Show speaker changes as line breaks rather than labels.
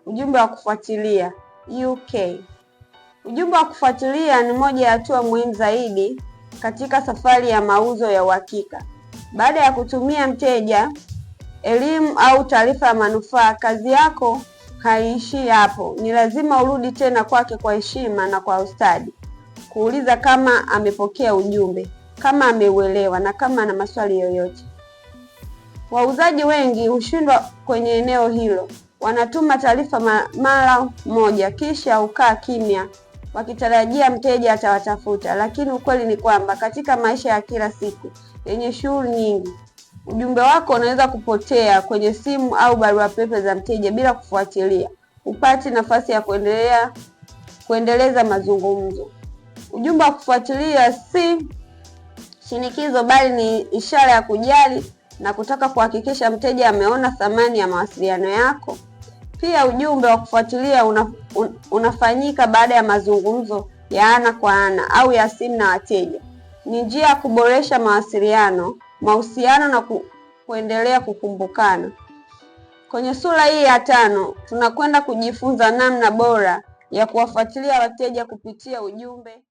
Ujumbe wa kufuatilia UK. Ujumbe wa kufuatilia ni moja ya hatua muhimu zaidi katika safari ya mauzo ya uhakika. Baada ya kutumia mteja elimu au taarifa ya manufaa, kazi yako haiishii hapo. Ni lazima urudi tena kwake kwa heshima na kwa ustadi, kuuliza kama amepokea ujumbe, kama ameuelewa na kama ana maswali yoyote. Wauzaji wengi hushindwa kwenye eneo hilo. Wanatuma taarifa mara moja kisha hukaa kimya wakitarajia mteja atawatafuta, lakini ukweli ni kwamba katika maisha ya kila siku yenye shughuli nyingi, ujumbe wako unaweza kupotea kwenye simu au barua pepe za mteja bila kufuatilia. Upate nafasi ya kuendeleza mazungumzo. Ujumbe wa kufuatilia si shinikizo, bali ni ishara ya kujali na kutaka kuhakikisha mteja ameona thamani ya mawasiliano yako. Pia ujumbe wa kufuatilia unafanyika baada ya mazungumzo ya ana kwa ana au ya simu na wateja. Ni njia ya kuboresha mahusiano na kuendelea kukumbukana. Kwenye sura hii ya 5 tunakwenda kujifunza namna bora ya kuwafuatilia wateja kupitia ujumbe